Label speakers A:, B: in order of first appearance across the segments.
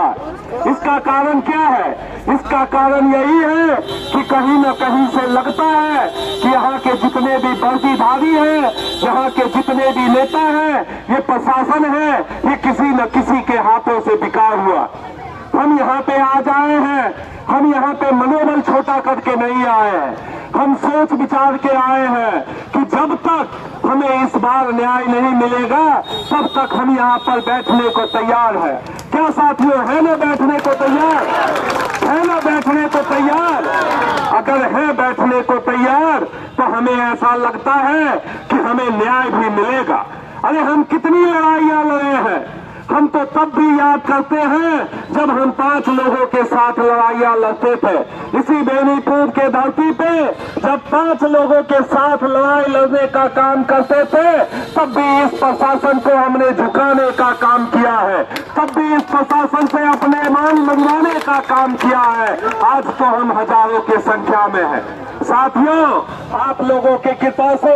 A: होता। इसका कारण क्या है? इसका कारण यही है कि कहीं न कहीं से लगता है कि यहाँ के जितने भी वर्दीधारी हैं, यहाँ के जितने भी नेता हैं, ये प्रशासन है, ये किसी न किसी के हाथों से बिका हुआ। हम यहाँ पे आज आए हैं, हम यहाँ पे मनोबल छोटा करके नहीं आए हैं, हम सोच विचार के आए हैं कि जब तक हमें इस बार न्याय नहीं मिलेगा तब तक हम यहाँ पर बैठने को तैयार है। क्या साथियों, है ना बैठने को तैयार? है ना बैठने को तैयार? अगर है बैठने को तैयार तो हमें ऐसा लगता है कि हमें न्याय भी मिलेगा। अरे हम कितनी लड़ाइयां लड़े हैं, हम तो तब भी याद करते हैं जब हम 5 लोगों के साथ लड़ाइयां लड़ते थे। इसी बेनीपुर के धरती पे जब 5 लोगों के साथ लड़ाई लड़ने का काम करते थे, तब भी इस प्रशासन को हमने झुकाने का काम किया है, तब भी इस प्रशासन से अपने मान मनवाने का काम किया है। आज तो हम हजारों की संख्या में हैं। साथियों, आप लोगों की कृपा से,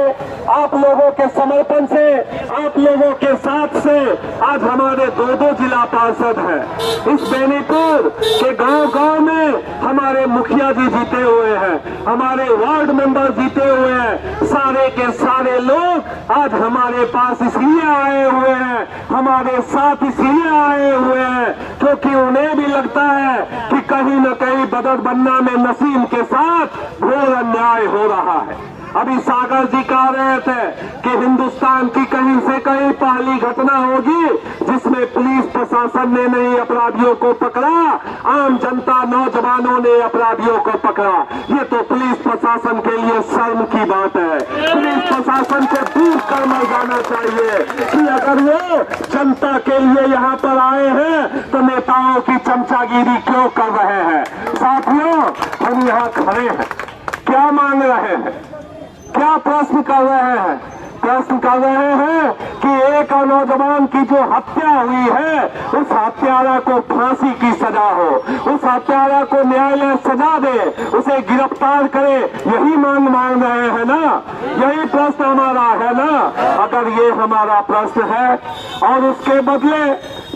A: आप लोगों के समर्पण से, आप लोगों के साथ से आज हमारे 2 जिला पार्षद हैं। इस बेनीपुर के गांव-गांव में हमारे मुखिया जी जीते हुए हैं, हमारे वार्ड मेंबर जीते हुए हैं। सारे के सारे लोग आज हमारे पास इसलिए आए हुए हैं, हमारे साथ इसलिए आए हुए हैं क्योंकि उन्हें भी लगता है कि कहीं न कहीं बदर बन्ना में नसीम के साथ घोर अन्याय हो रहा है। अभी सागर जी कह रहे थे कि हिंदुस्तान की कहीं से कहीं पहली घटना होगी जिसमें पुलिस प्रशासन ने नहीं अपराधियों को पकड़ा, आम जनता नौजवानों ने अपराधियों को पकड़ा। ये तो पुलिस प्रशासन के लिए शर्म की बात है। पुलिस प्रशासन को दूर कर मर जाना चाहिए कि अगर वो जनता के लिए यहाँ पर आए हैं तो नेताओं की चमचागिरी क्यों कर रहे हैं। साथियों, हम यहाँ खड़े हैं, क्या मांग रहे हैं, क्या प्रश्न कर रहे हैं? प्रश्न कर रहे हैं कि एक नौजवान की जो हत्या हुई है उस हत्यारा को फांसी की सजा हो, उस हत्यारा को न्यायालय सजा दे, उसे गिरफ्तार करे। यही मांग रहे हैं ना? यही प्रश्न हमारा है ना? अगर ये हमारा प्रश्न है और उसके बदले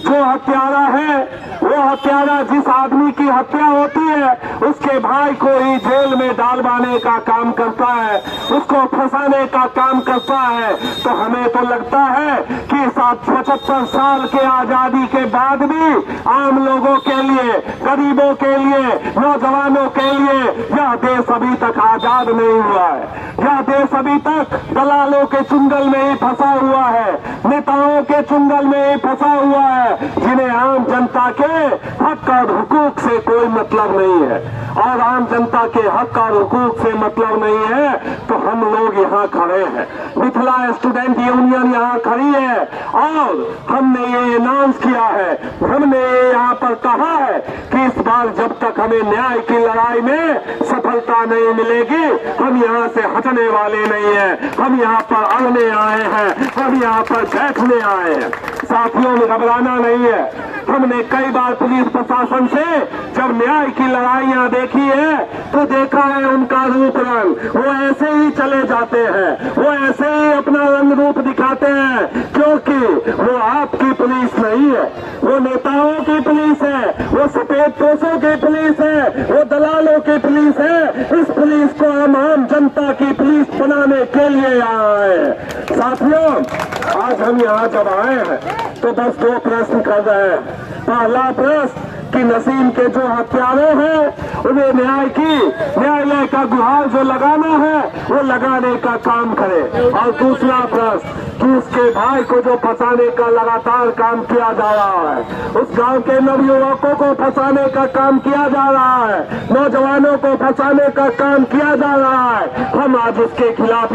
A: जो हत्यारा है, वो हत्यारा जिस आदमी की हत्या होती है उसके भाई को ही जेल में डालवाने का काम करता है, उसको फंसाने का काम करता है, तो हमें तो लगता है कि 75 साल के आजादी के बाद भी आम लोगों के लिए, गरीबों के लिए, नौजवानों के लिए यह देश अभी तक आजाद नहीं हुआ है। यह देश अभी तक दलालों के चुंगल में ही फंसा हुआ है, नेताओं के चुंगल में ही फंसा हुआ है, जिन्हें आम जनता के हक और हुकूक से कोई मतलब नहीं है। और आम जनता के हक और हुकूक से मतलब नहीं है तो हम लोग यहाँ खड़े हैं, मिथिला स्टूडेंट यूनियन यहाँ खड़ी है और हमने ये अनाउंस किया है, हमने ये यहाँ पर कहा है कि इस बार जब तक हमें न्याय की लड़ाई में सफलता नहीं मिलेगी हम यहाँ से हटने वाले नहीं हैं। हम यहाँ पर अड़ने आए हैं, हम यहाँ पर बैठने आए हैं। साथियों, में घबराना नहीं है। हमने कई बार पुलिस प्रशासन से जब न्याय की लड़ाइयां देखी है तो देखा है उनका रूप रंग, वो ऐसे ही चले जाते हैं, वो ऐसे ही अपना रंग रूप दिखाते हैं, क्योंकि वो आपकी पुलिस नहीं है, वो नेताओं की पुलिस है, वो सफेद पोशों की पुलिस है, वो दलालों की पुलिस है। इस पुलिस को हम आम जनता की पुलिस बनाने के लिए आए हैं। साथियों, आज हम यहाँ जब आए हैं तो बस 2 प्रश्न कर रहे हैं। पहला प्रश्न कि नसीम के जो हत्यारे हैं उन्हें न्यायालय का गुहार जो लगाना है वो लगाने का काम करे, और दूसरा प्रश्न कि उसके भाई को जो फंसाने का लगातार काम किया जा रहा है, उस गांव के नवयुवकों को फंसाने का काम किया जा रहा है, नौजवानों को फंसाने का काम किया जा रहा है, हम आज उसके खिलाफ